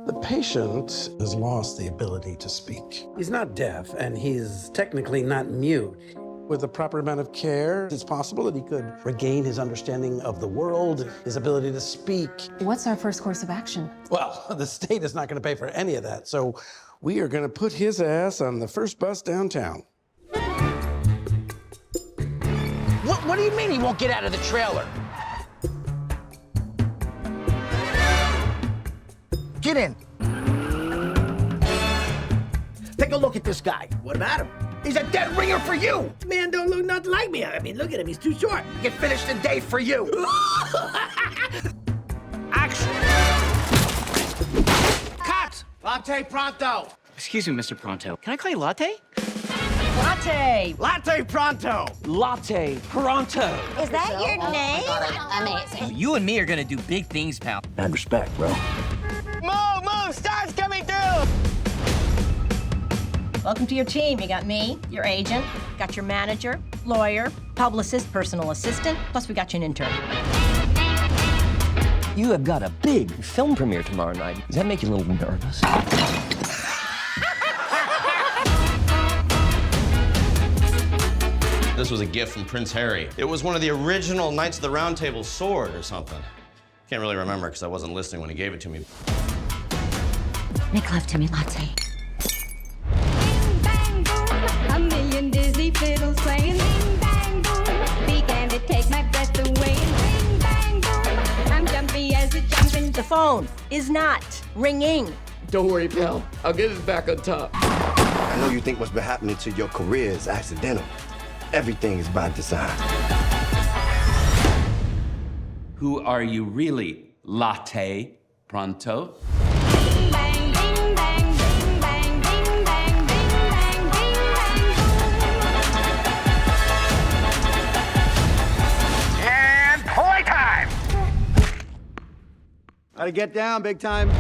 The patient has lost the ability to speak. He's not deaf, and he's technically not mute. With the proper amount of care, it's possible that he could regain his understanding of the world, his ability to speak. What's our first course of action? Well, the state is not going to pay for any of that, so we are going to put his ass on the first bus downtown. What do you mean he won't get out of the trailer? Get in. Take a look at this guy. What about him? He's a dead ringer for you. Man don't look nothing like me. I mean, look at him. He's too short. Get finished today for you. Action. Cut. Latte pronto. Excuse me, Mr. Pronto. Can I call you Latte? Latte. Latte pronto. Latte Pronto. Is that your name? Amazing. You and me are gonna do big things, pal. Mad respect, bro. Move, stars coming through. Welcome to your team. You got me, your agent, got your manager, lawyer, publicist, personal assistant, plus we got you an intern. You have got a big film premiere tomorrow night. Does that make you a little nervous? This was a gift from Prince Harry. It was one of the original Knights of the Round Table sword or something. Can't really remember because I wasn't listening when he gave it to me. Make love to me, Latte. Bing, bang, boom. A million Disney fiddles playing. Bing, bang, boom. Began to take my breath away. And bing, bang, boom. I'm jumpy as a jumping. The phone is not ringing. Don't worry, pal. I'll get us back on top. I know you think what's been happening to your career is accidental. Everything is by design. Who are you really, Latte Pronto? Bing, bang, bing, bang, bing, bang, bing, bang, bing, bang, bing, bang, And playtime. Gotta get down, big time.